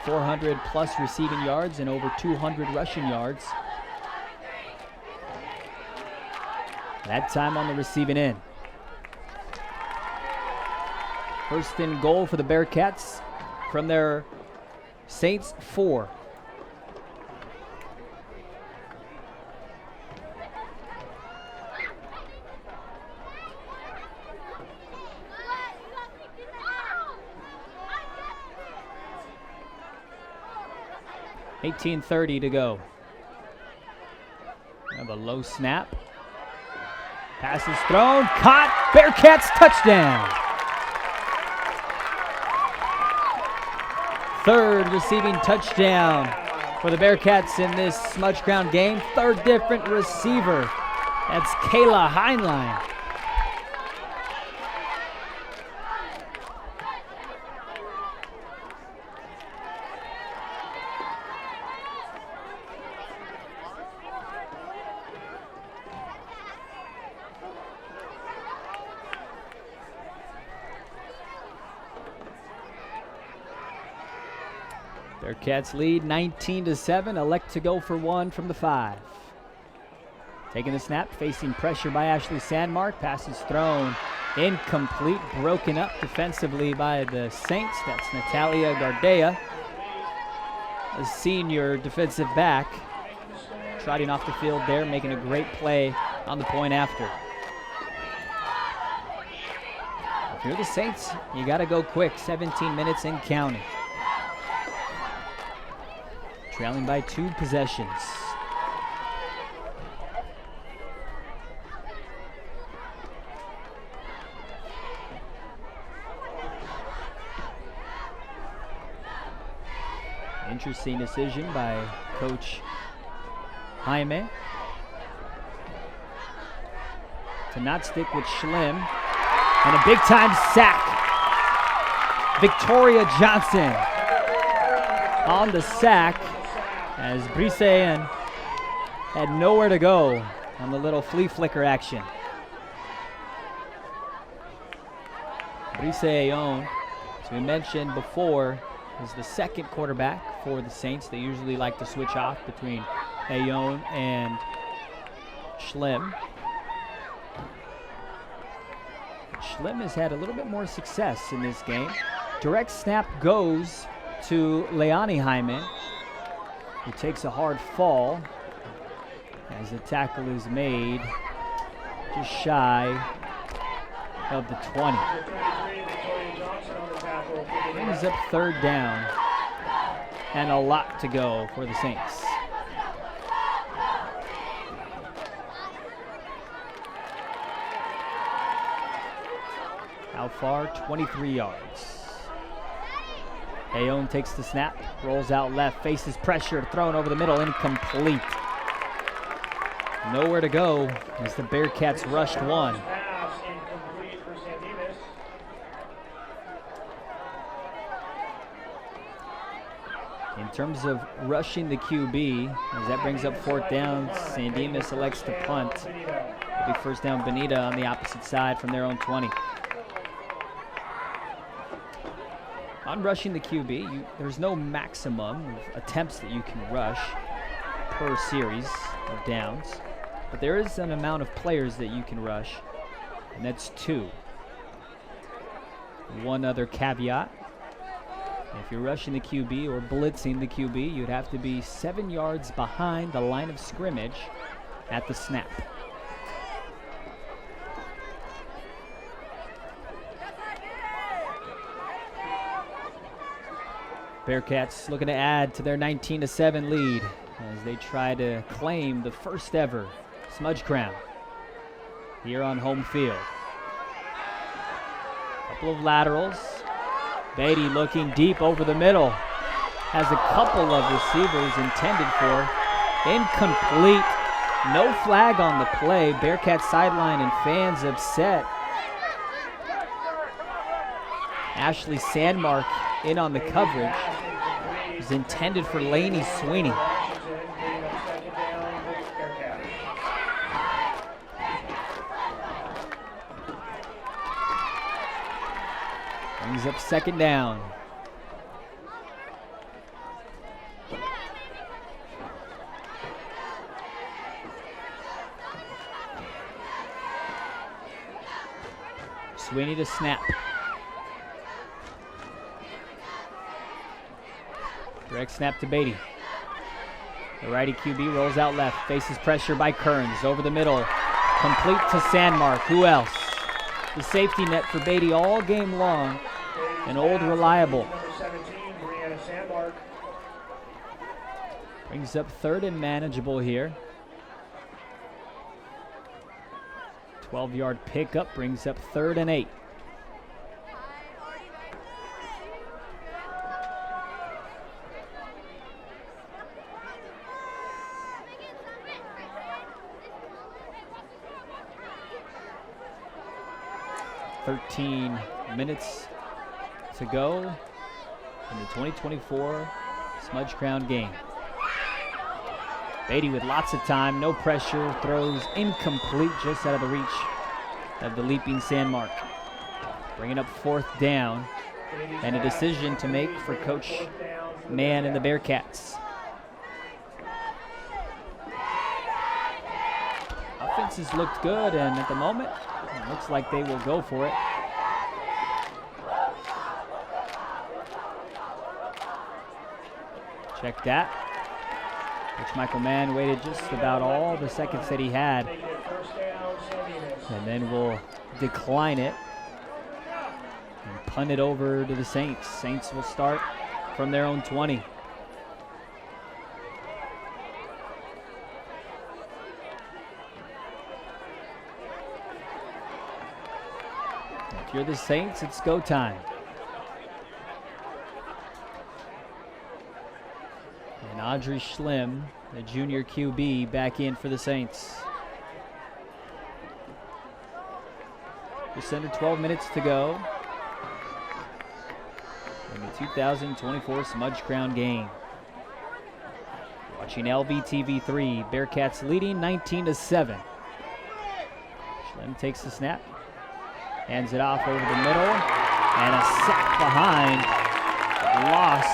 400 plus receiving yards and over 200 rushing yards. That time on the receiving end. First and goal for the Bearcats from their Saints 4. .30 to go. Have a low snap. Pass is thrown, caught, Bearcats touchdown. Third receiving touchdown for the Bearcats in this Smudge Crown game. Third different receiver. That's Kayla Heinlein. Bearcats lead 19-7, elect to go for one from the 5. Taking the snap, facing pressure by Ashley Sandmark. Pass is thrown Incomplete, broken up defensively by the Saints. That's Natalia Gardea, a senior defensive back, trotting off the field there, making a great play on the point after. If you're the Saints, you got to go quick. 17 minutes and counting. Trailing by 2 possessions. Interesting decision by Coach Jaime to not stick with Schlimm. And a big-time sack. Victoria Johnson on the sack as Brisean had nowhere to go on the little flea flicker action. Brisean, as we mentioned before, is the second quarterback for the Saints. They usually like to switch off between Ayon and Schlimm. Schlimm has had a little bit more success in this game. Direct snap goes to Leani Hyman, who takes a hard fall as the tackle is made just shy of the 20. Brings up 3rd down and a lot to go for the Saints. How far? 23 yards. Ayon takes the snap, rolls out left, faces pressure, thrown over the middle, incomplete. Nowhere to go as the Bearcats rushed one. In terms of rushing the QB, as that brings up 4th down, San Dimas elects to punt. It'll be 1st down Bonita on the opposite side from their own 20. On rushing the QB, there's no maximum of attempts that you can rush per series of downs, but there is an amount of players that you can rush, and that's 2. One other caveat: if you're rushing the QB or blitzing the QB, you'd have to be 7 yards behind the line of scrimmage at the snap. Bearcats looking to add to their 19-7 lead as they try to claim the first ever Smudge Crown here on home field. Couple of laterals. Beatty looking deep over the middle. Has a couple of receivers intended for. Incomplete. No flag on the play. Bearcats sideline and fans upset. Ashley Sandmark in on the coverage. It was intended for Laney Sweeney. Brings up 2nd down. Sweeney to snap. Direct snap to Beatty. The righty QB rolls out left, faces pressure by Kearns over the middle. Complete to Sandmark. Who else? The safety net for Beatty all game long. An old reliable. Brings up 3rd and manageable here. 12-yard pickup brings up 3rd and 8. Minutes to go in the 2024 Smudge Crown game. Beatty with lots of time, no pressure, throws incomplete, just out of the reach of the leaping Sandmark. Bringing up 4th down and a decision to make for Coach Mann and the Bearcats. Offense has looked good, and at the moment, It looks like they will go for it. Check that. Which Michael Mann waited just about all the seconds that he had. And then will decline it and punt it over to the Saints. Saints will start from their own 20. If you're the Saints, it's go time. And Audrey Schlimm, the junior QB, back in for the Saints. Just under 12 minutes to go in the 2024 Smudge Crown game. Watching LVTV 3, Bearcats leading 19-7. Schlimm takes the snap, hands it off over the middle, and a sack behind. Loss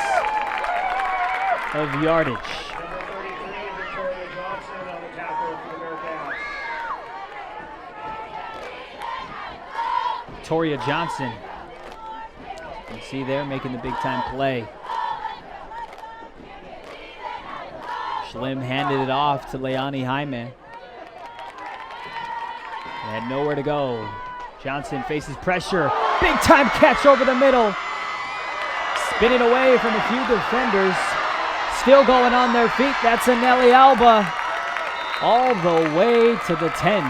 of yardage. Number 33, Victoria Johnson on the tackle for the Bearcats. Victoria Johnson, you can see there, making the big time play. Schlimm handed it off to Leilani Jaime. They had nowhere to go. Johnson faces pressure. Big time catch over the middle. Spinning away from a few defenders. Still going on their feet. That's a Nelly Alba. All the way to the 10.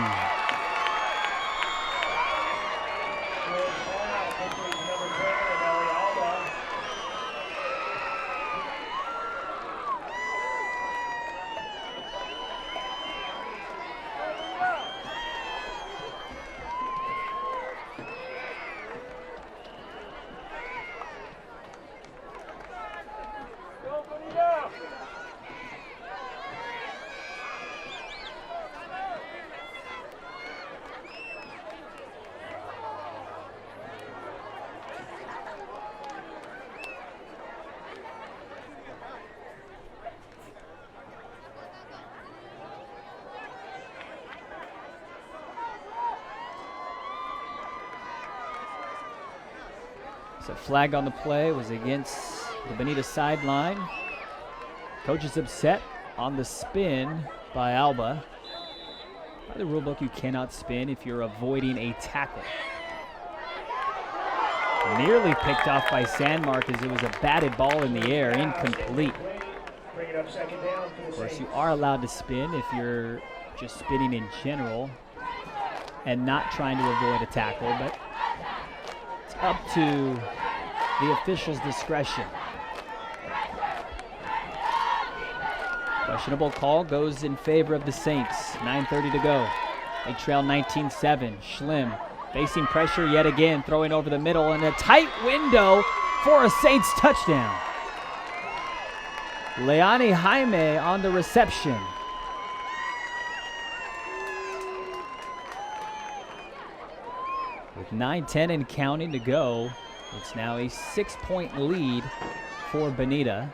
So flag on the play was against the Bonita sideline. Coach is upset on the spin by Alba. By the rule book, you cannot spin if you're avoiding a tackle. Nearly picked off by Sandmark as it was a batted ball in the air, incomplete. Bring it up second down for the Of course, Saints. you are allowed to spin if you're just spinning in general and not trying to avoid a tackle, but it's up to the official's discretion. Questionable call goes in favor of the Saints. 9:30 to go. They trail 19-7. Schlimm facing pressure yet again, throwing over the middle and a tight window for a Saints touchdown. Leilani Jaime on the reception. With 9:10 and counting to go, it's now a 6-point lead for Bonita.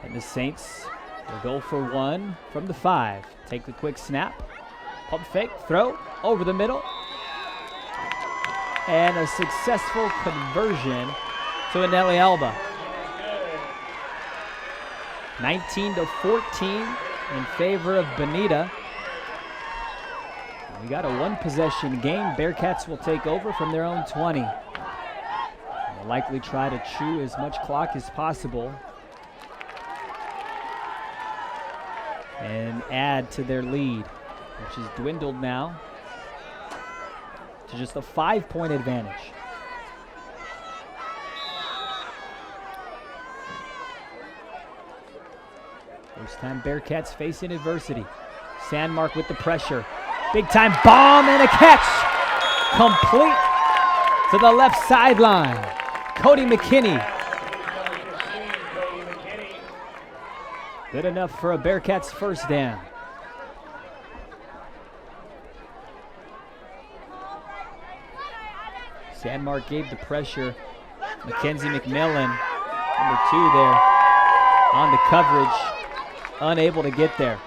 And the Saints will go for one from the 5. Take the quick snap, pump fake, throw over the middle. And a successful conversion to Nelly Alba. 19-14 in favor of Bonita. We got a one-possession game. Bearcats will take over from their own 20. They'll likely try to chew as much clock as possible and add to their lead, which is dwindled now to just a 5-point advantage. First time Bearcats facing adversity. Sandmark with the pressure. Big time bomb and a catch. Complete to the left sideline. Cody McKinney. Good enough for a Bearcats first down. Sandmark gave the pressure. Mackenzie McMillan, number 2 there, on the coverage. Unable to get there.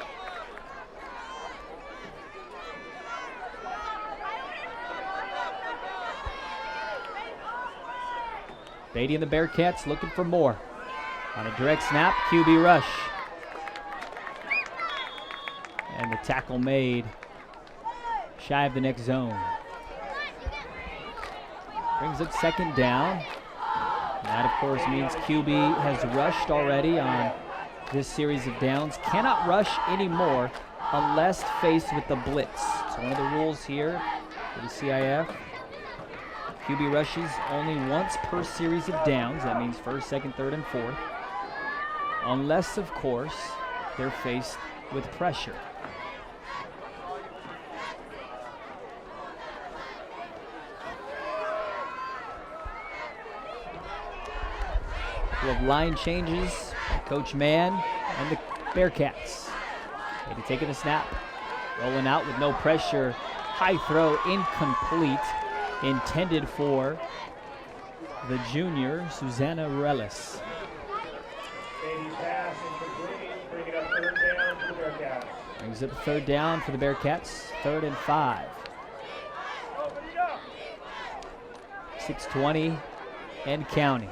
Beatty and the Bearcats looking for more. On a direct snap, QB rush. And the tackle made shy of the next zone. Brings up second down. And that, of course, means QB has rushed already on this series of downs. Cannot rush anymore unless faced with the blitz. It's one of the rules here for the CIF. QB rushes only once per series of downs. That means first, second, third, and fourth. Unless, of course, they're faced with pressure. Couple of line changes by Coach Mann and the Bearcats. Maybe taking a snap. Rolling out with no pressure. High throw, incomplete. Intended for the junior, Susanna Relis. Pass incomplete. Bring it up third down for the Bearcats. Brings up third down for the Bearcats. 3rd and 5. 6:20 and counting.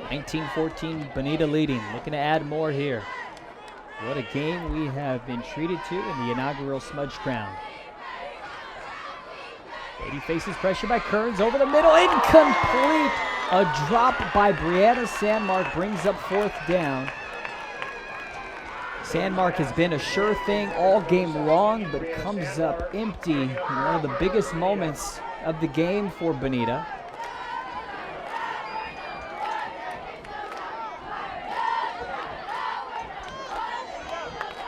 19-14, Bonita leading. Looking to add more here. What a game we have been treated to in the inaugural Smudge Crown. Beatty faces pressure by Kearns over the middle. Incomplete. A drop by Brianna Sandmark brings up 4th down. Sandmark has been a sure thing all game long, but comes up empty in one of the biggest moments of the game for Bonita.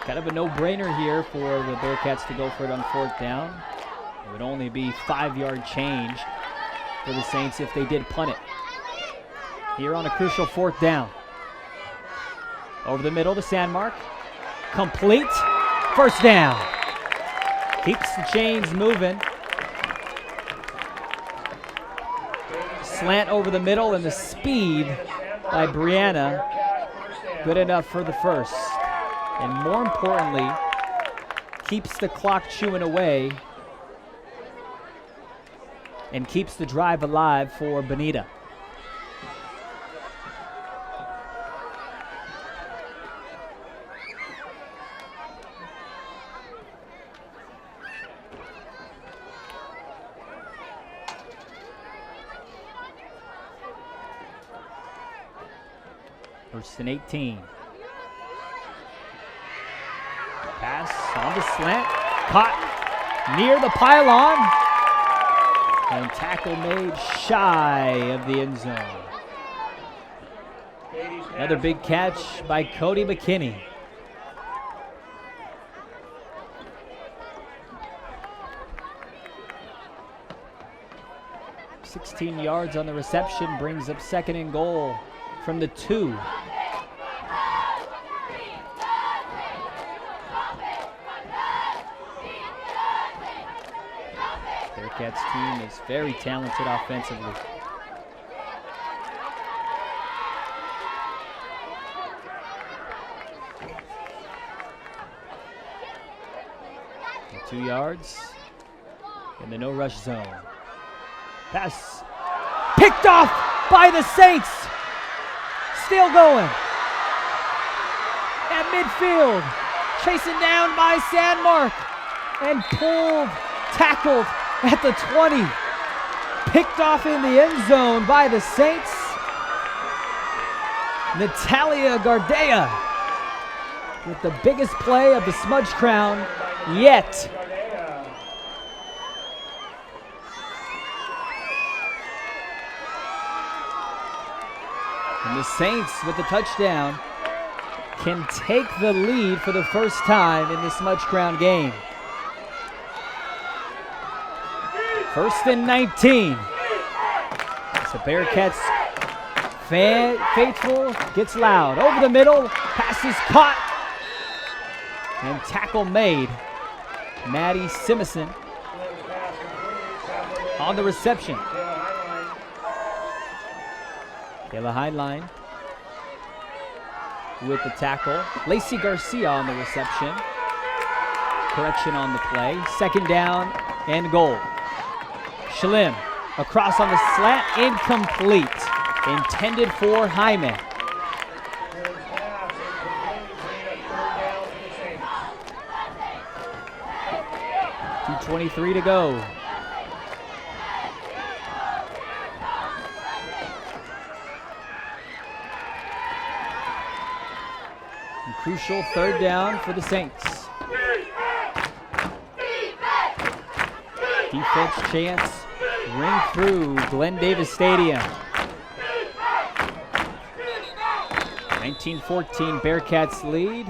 Kind of a no-brainer here for the Bearcats to go for it on 4th down. It would only be 5-yard change for the Saints if they did punt it. Here on a crucial 4th down. Over the middle to Sandmark. Complete. 1st down. Keeps the chains moving. Slant over the middle and the speed by Brianna. Good enough for the first. And more importantly, keeps the clock chewing away and keeps the drive alive for Bonita. First and 18. Pass on the slant, caught near the pylon, and tackle made shy of the end zone. Another big catch by Cody McKinney. "16 yards on the reception, brings up 2nd and goal from the 2. Bearcats team is very talented offensively. And 2 yards in the no-rush zone. Pass picked off by the Saints. Still going. At midfield. Chasing down by Sandmark. And pulled, tackled at the 20. Picked off in the end zone by the Saints. Natalia Gardea with the biggest play of the Smudge Crown yet. And the Saints, with the touchdown, can take the lead for the first time in the Smudge Crown game. 1st and 19. So Bearcats faithful gets loud. Over the middle, pass is caught. And tackle made. Maddie Simison on the reception. Kayla Heinlein with the tackle. Lacey Garcia on the reception. Correction on the play. 2nd down and goal. Schlim across on the slant, incomplete. Intended for Jaime. 2:23 to go. And crucial third down for the Saints. Defense chance, ring through Glenn Davis Stadium. 19-14 Bearcats lead.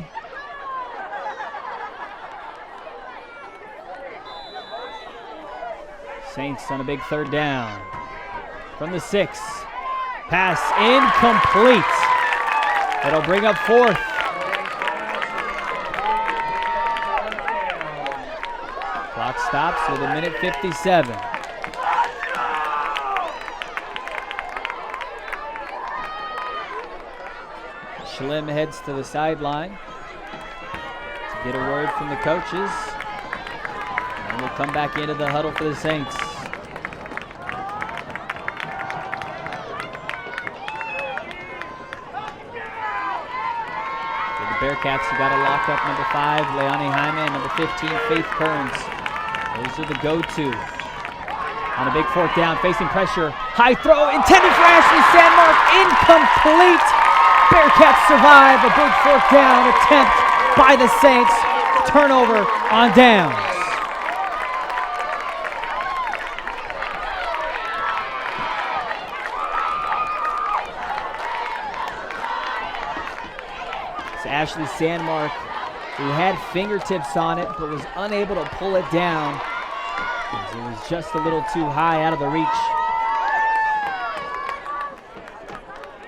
Saints on a big third down. From the 6. Pass incomplete. It'll bring up 4th. Clock stops with 1:57. Schlim heads to the sideline to get a word from the coaches. And we'll come back into the huddle for the Saints. For the Bearcats, you got to lock up number 5, Leone Jaime, and number 15, Faith Kearns. Those are the go-to. On a big 4th down, facing pressure. High throw intended for Ashley Sandmark. Incomplete. Bearcats survive a big 4th down attempt by the Saints. Turnover on downs. It's Ashley Sandmark, who had fingertips on it but was unable to pull it down because it was just a little too high out of the reach.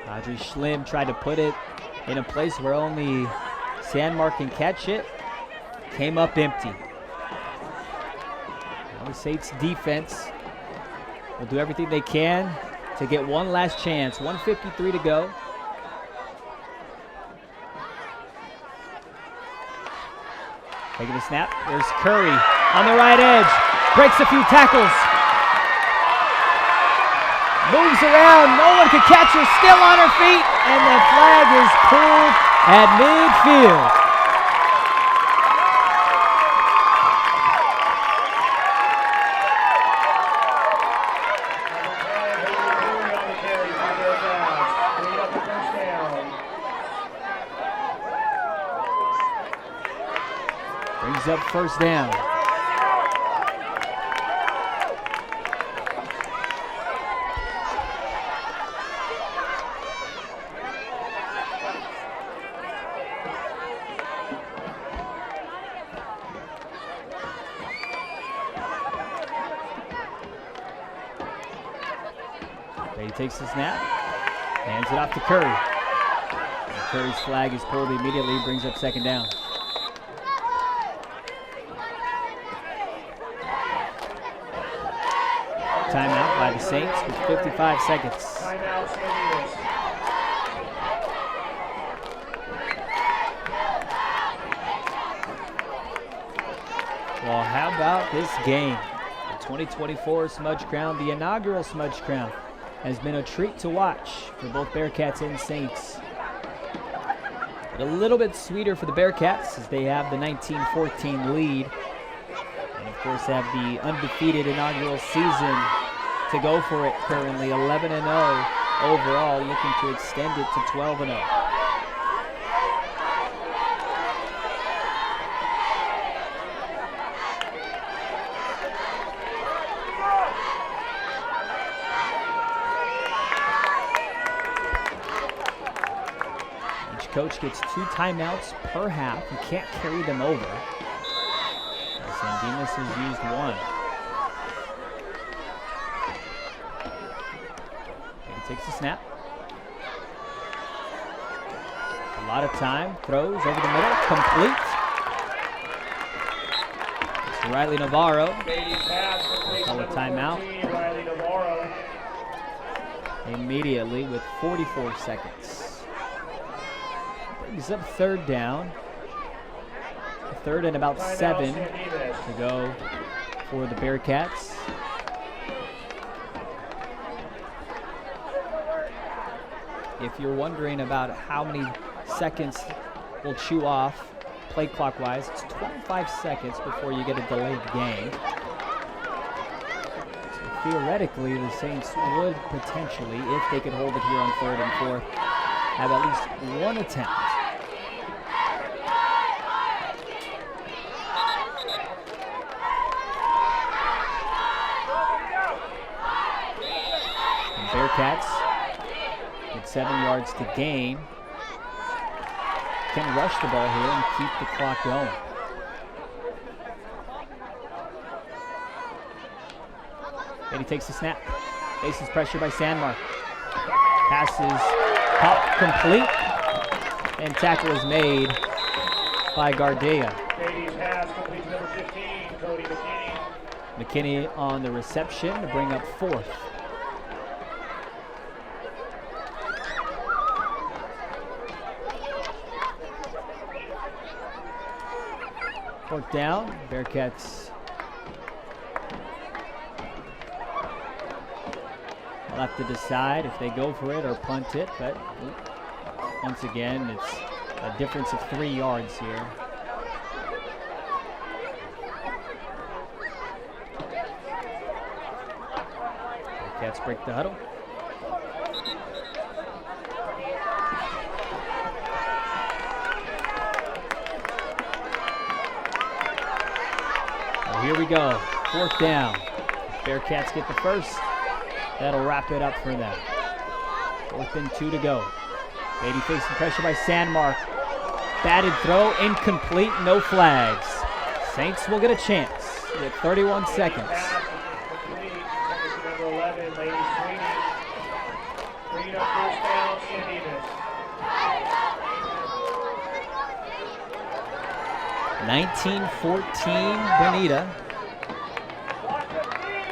Audrey Schlim tried to put it in a place where only Sandmark can catch it. Came up empty. Now the Saints defense will do everything they can to get one last chance. 1:53 to go. Taking a snap. There's Curry on the right edge. Breaks a few tackles. Moves around. No one can catch her. Still on her feet. And the flag is pulled at midfield. Brings up 1st down. He takes the snap, hands it off to Curry. And Curry's flag is pulled immediately, brings up 2nd down. Timeout by the Saints with 55 seconds. Timeout, Saints. Well, how about this game? The 2024 Smudge Crown, the inaugural Smudge Crown, has been a treat to watch for both Bearcats and Saints. But a little bit sweeter for the Bearcats as they have the 19-14 lead. And of course have the undefeated inaugural season to go for it currently. 11-0 overall, looking to extend it to 12-0. Coach gets 2 timeouts per half. You can't carry them over. Dimas has used 1. He takes the snap. A lot of time. Throws over the middle. Complete. It's Riley Navarro. Call a timeout. Immediately with 44 seconds. Brings up 3rd down. 3rd and about 7 to go for the Bearcats. If you're wondering about how many seconds we'll chew off play clock-wise, it's 25 seconds before you get a delayed game. So theoretically, the Saints would potentially, if they could hold it here on 3rd and 4th, have at least one attempt. And Bearcats with 7 yards to gain can rush the ball here and keep the clock going. And he takes the snap. Faces pressure by Sandmark. Passes caught complete, and tackle is made by Gardea. McKinney on the reception to bring up 4th. Fourth down, Bearcats will have to decide if they go for it or punt it, but once again, it's a difference of 3 yards here. Bearcats break the huddle. Here we go, 4th down. Bearcats get the first. That'll wrap it up for them. 4th and 2 to go. Beatty facing pressure by Sandmark. Batted throw, incomplete, no flags. Saints will get a chance with 31 seconds. Number 11, Lady Sweeney. Bringing up 1st down, Dimas. 19-14 Bonita.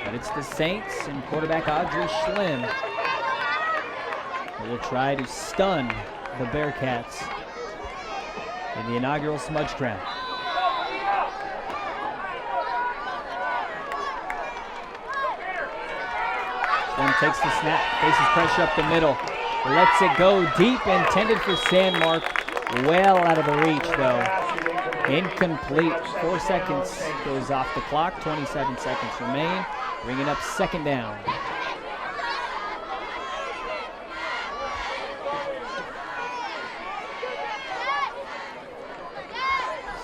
But it's the Saints and quarterback Audrey Schlimm who will try to stun the Bearcats in the inaugural Smudge Crown. Schlimm takes the snap, faces pressure up the middle, lets it go deep, intended for Sandmark, well out of the reach though. Incomplete. 4 seconds goes off the clock. 27 seconds remain. Bringing up 2nd down.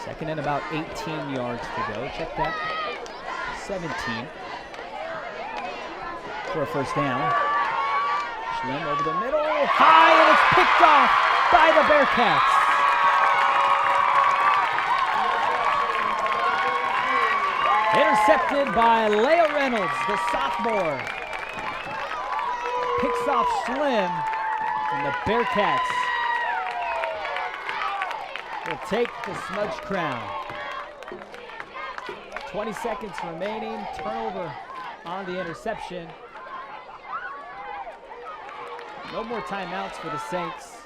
Second and about 18 yards to go. Check that. 17 for a 1st down. Schlimm over the middle. High, and it's picked off by the Bearcats. Intercepted by Leah Reynolds, the sophomore. Picks off Schlimm, and the Bearcats will take the Smudge Crown. 20 seconds remaining, turnover on the interception. No more timeouts for the Saints.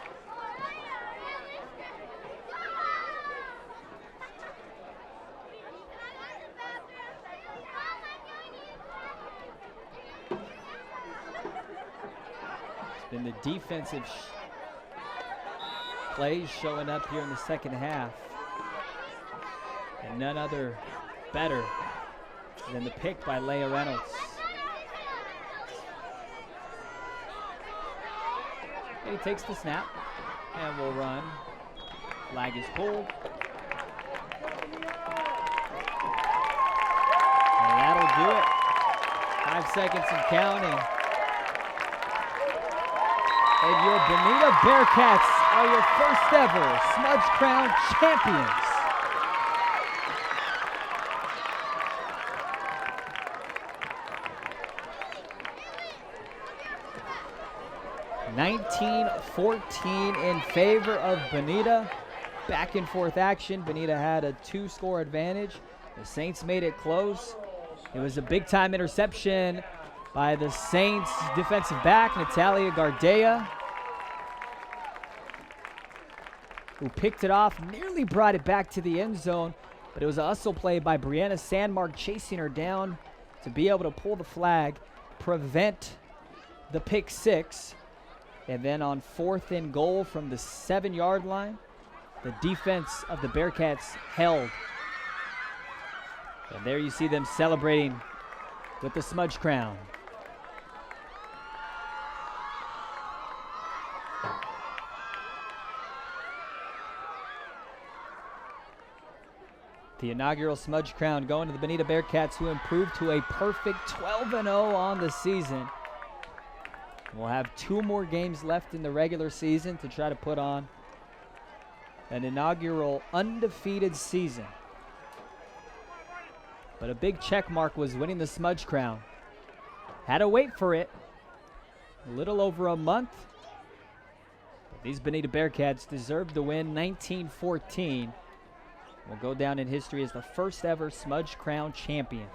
Been the defensive plays showing up here in the 2nd half, and none other better than the pick by Leah Reynolds. And he takes the snap and will run. Flag is pulled. And that'll do it. 5 seconds and counting. And your Bonita Bearcats are your first ever Smudge Crown champions. (19-14) in favor of Bonita. Back and forth action. Bonita had a 2-score advantage. The Saints made it close. It was a big-time interception by the Saints defensive back, Natalia Gardea, who picked it off, nearly brought it back to the end zone, but it was a hustle play by Brianna Sandmark chasing her down to be able to pull the flag, prevent the pick 6. And then on 4th and goal from the 7-yard line, the defense of the Bearcats held. And there you see them celebrating with the Smudge crown. The inaugural Smudge crown going to the Bonita Bearcats, who improved to a perfect 12-0 on the season. We'll have 2 more games left in the regular season to try to put on an inaugural undefeated season. But a big check mark was winning the Smudge crown. Had to wait for it. A little over a month. But these Bonita Bearcats deserved to win 19-14. Will go down in history as the first ever Smudge crown champions.